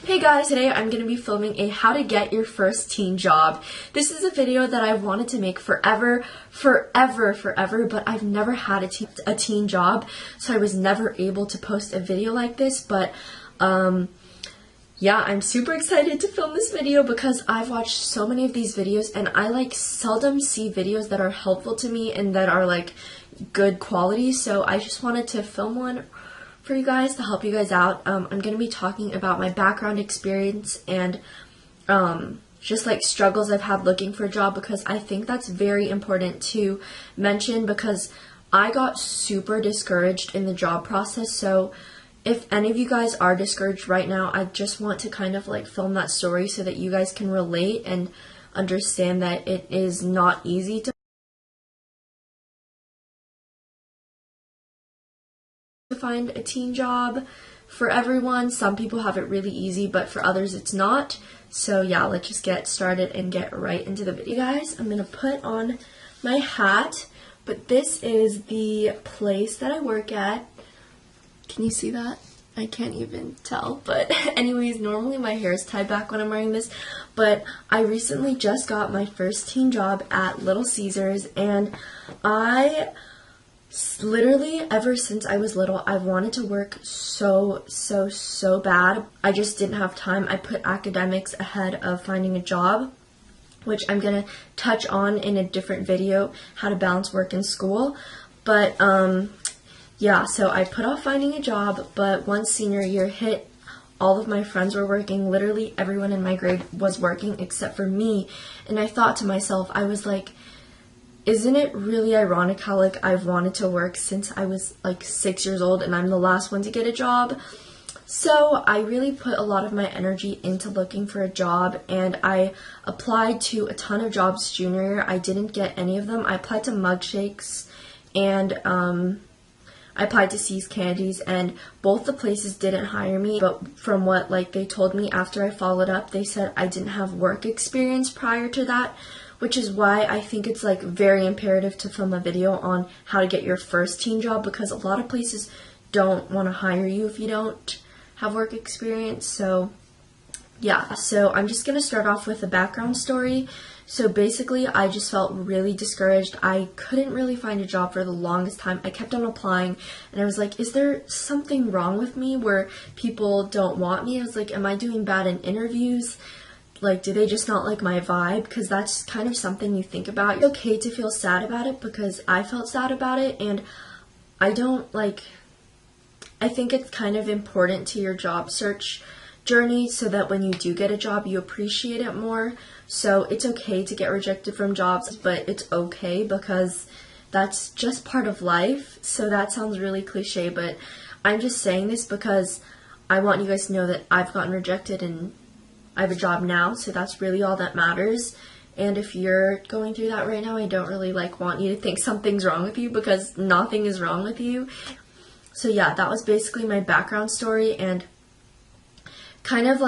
Hey guys, today I'm going to be filming a how to get your first teen job. This is a video that I've wanted to make forever, but I've never had a teen job, so I was never able to post a video like this, but yeah, I'm super excited to film this video because I've watched so many of these videos and I seldom see videos that are helpful to me and that are good quality, so I just wanted to film one for you guys to help you guys out. I'm going to be talking about my background experience and just struggles I've had looking for a job, because I think that's very important to mention because I got super discouraged in the job process. So if any of you guys are discouraged right now, I just want to kind of film that story so that you guys can relate and understand that it is not easy to find a teen job for everyone. Some people have it really easy, but for others it's not. So yeah, let's just get started and get right into the video. Guys, I'm gonna put on my hat, but this is the place that I work at. Can you see that? I can't even tell, but anyways, normally my hair is tied back when I'm wearing this, but I recently just got my first teen job at Little Caesars, and literally, ever since I was little, I've wanted to work so bad. I just didn't have time. I put academics ahead of finding a job, which I'm going to touch on in a different video, how to balance work and school. But, yeah, so I put off finding a job, but once senior year hit, all of my friends were working. Literally everyone in my grade was working except for me. And I thought to myself, I was like, isn't it really ironic how I've wanted to work since I was 6 years old and I'm the last one to get a job? So I really put a lot of my energy into looking for a job, and I applied to a ton of jobs junior year. I didn't get any of them. I applied to Mug Shakes and I applied to See's Candies, and both the places didn't hire me, but from what they told me after I followed up, they said I didn't have work experience prior to that, which is why I think it's very imperative to film a video on how to get your first teen job, because a lot of places don't want to hire you if you don't have work experience. So yeah, so I'm just going to start off with a background story. So basically, I just felt really discouraged. I couldn't really find a job for the longest time. I kept on applying, and I was like, is there something wrong with me where people don't want me? I was like, am I doing bad in interviews? Do they just not like my vibe? Because that's kind of something you think about. It's okay to feel sad about it, because I felt sad about it, and I don't I think it's kind of important to your job search journey so that when you do get a job, you appreciate it more. So it's okay to get rejected from jobs, but it's okay because that's just part of life. So that sounds really cliche, but I'm just saying this because I want you guys to know that I've gotten rejected and I have a job now, so that's really all that matters. And if you're going through that right now, I don't really want you to think something's wrong with you, because nothing is wrong with you. So yeah, that was basically my background story, and kind of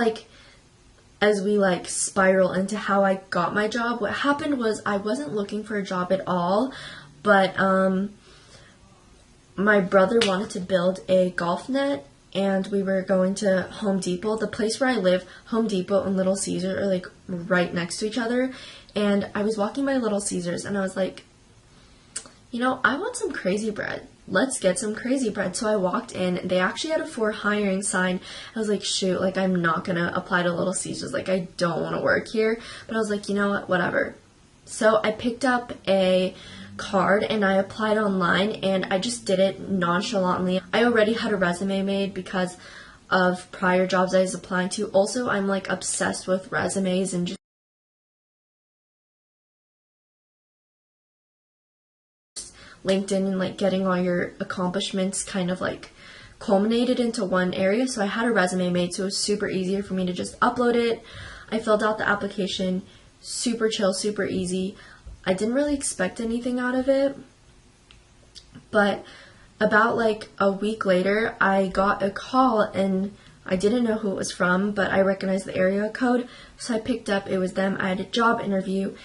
as we spiral into how I got my job, what happened was I wasn't looking for a job at all, but my brother wanted to build a golf net, and we were going to Home Depot. The place where I live, Home Depot and Little Caesars are right next to each other, and I was walking by Little Caesars and I was like, I want some crazy bread. Let's get some crazy bread. So I walked in. They actually had a for hiring sign. I was like, shoot, I'm not gonna apply to Little Caesars. I don't want to work here. But I was like, you know what, whatever. So I picked up a card and I applied online, and I just did it nonchalantly. I already had a resume made because of prior jobs I was applying to. Also, I'm obsessed with resumes and just LinkedIn and getting all your accomplishments kind of culminated into one area. So I had a resume made, so it was super easier for me to just upload it. I filled out the application, super chill, super easy. I didn't really expect anything out of it, but about a week later, I got a call, and I didn't know who it was from, but I recognized the area code, so I picked up. It was them. I had a job interview,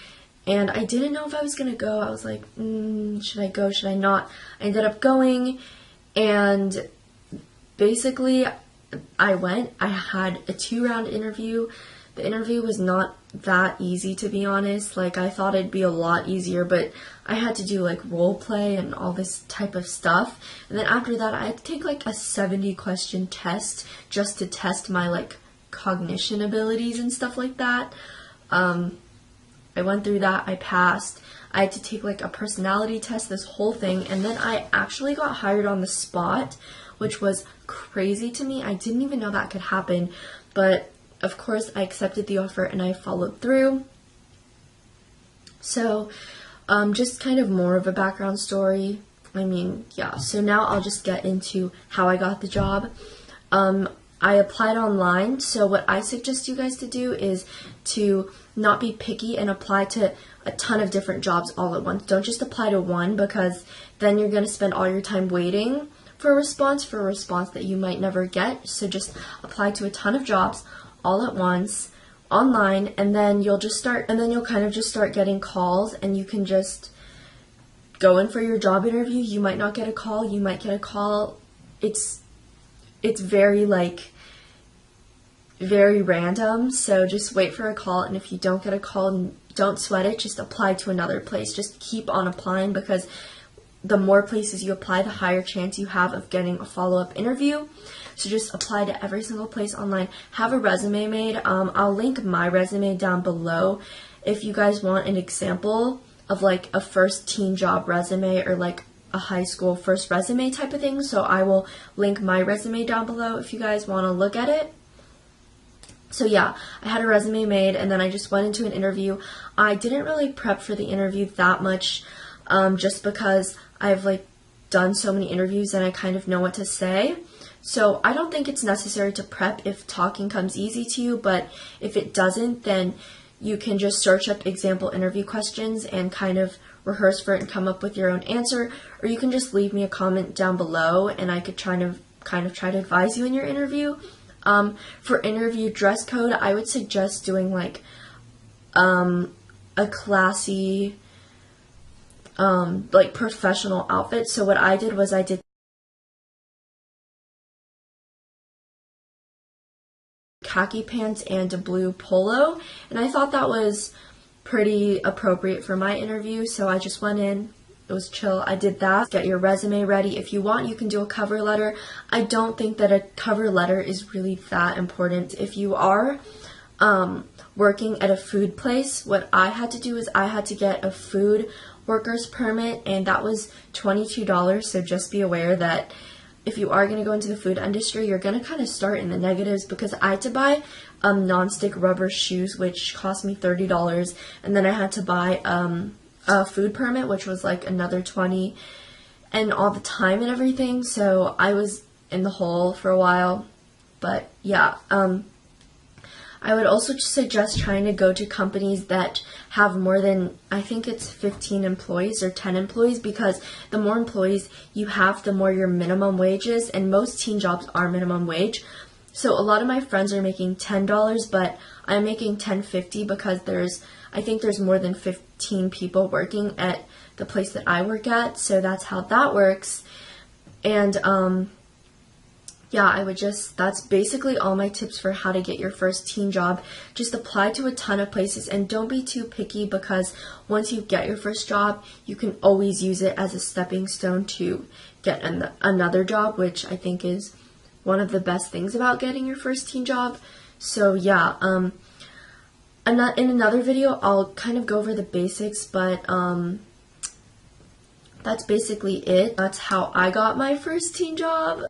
and I didn't know if I was going to go. I was like, should I go, should I not? I ended up going, and basically I went. I had a 2-round interview. The interview was not that easy, to be honest. Like, I thought it'd be a lot easier, but I had to do like role play and all this type of stuff. And then after that, I had to take like a 70-question test just to test my like cognition abilities and stuff like that. I went through that. I passed. I had to take like a personality test, this whole thing, and then I actually got hired on the spot, which was crazy to me. I didn't even know that could happen, but of course I accepted the offer and I followed through. So just kind of more of a background story. I mean, yeah, so now I'll just get into how I got the job. I applied online, so what I suggest you guys to do is to not be picky and apply to a ton of different jobs all at once. Don't just apply to one, because then you're going to spend all your time waiting for a response that you might never get. So just apply to a ton of jobs all at once online, and then you'll kind of just start getting calls, and you can just go in for your job interview. You might not get a call, you might get a call. It's very very random, so just wait for a call, and if you don't get a call, don't sweat it, just apply to another place. Just keep on applying, because the more places you apply, the higher chance you have of getting a follow-up interview. So just apply to every single place online. Have a resume made. I'll link my resume down below if you guys want an example of like a first teen job resume or like a high school first resume type of thing. So I will link my resume down below if you guys want to look at it. So yeah, I had a resume made, and then I just went into an interview. I didn't really prep for the interview that much, just because I've like done so many interviews and I kind of know what to say. So I don't think it's necessary to prep if talking comes easy to you, but if it doesn't, then you can just search up example interview questions and kind of rehearse for it and come up with your own answer, or you can just leave me a comment down below and I could kind of try to advise you in your interview. For interview dress code, I would suggest doing like a classy, like professional outfit. So what I did was I did khaki pants and a blue polo, and I thought that was pretty appropriate for my interview, so I just went in. It was chill. I did that. Get your resume ready. If you want, you can do a cover letter. I don't think that a cover letter is really that important. If you are working at a food place, what I had to do is I had to get a food worker's permit, and that was $22. So just be aware that if you are going to go into the food industry, you're going to kind of start in the negatives, because I had to buy non-stick rubber shoes, which cost me $30, and then I had to buy a food permit, which was like another $20, and all the time and everything. So I was in the hole for a while. But yeah, I would also suggest trying to go to companies that have more than, I think it's 15 employees or 10 employees, because the more employees you have, the more your minimum wage is, and most teen jobs are minimum wage. So a lot of my friends are making $10, but I'm making $10.50 because I think there's more than 15 people working at the place that I work at, so that's how that works. And yeah, that's basically all my tips for how to get your first teen job. Just apply to a ton of places, and don't be too picky, because once you get your first job, you can always use it as a stepping stone to get another job, which I think is one of the best things about getting your first teen job. So yeah, in another video, I'll kind of go over the basics, but that's basically it. That's how I got my first teen job.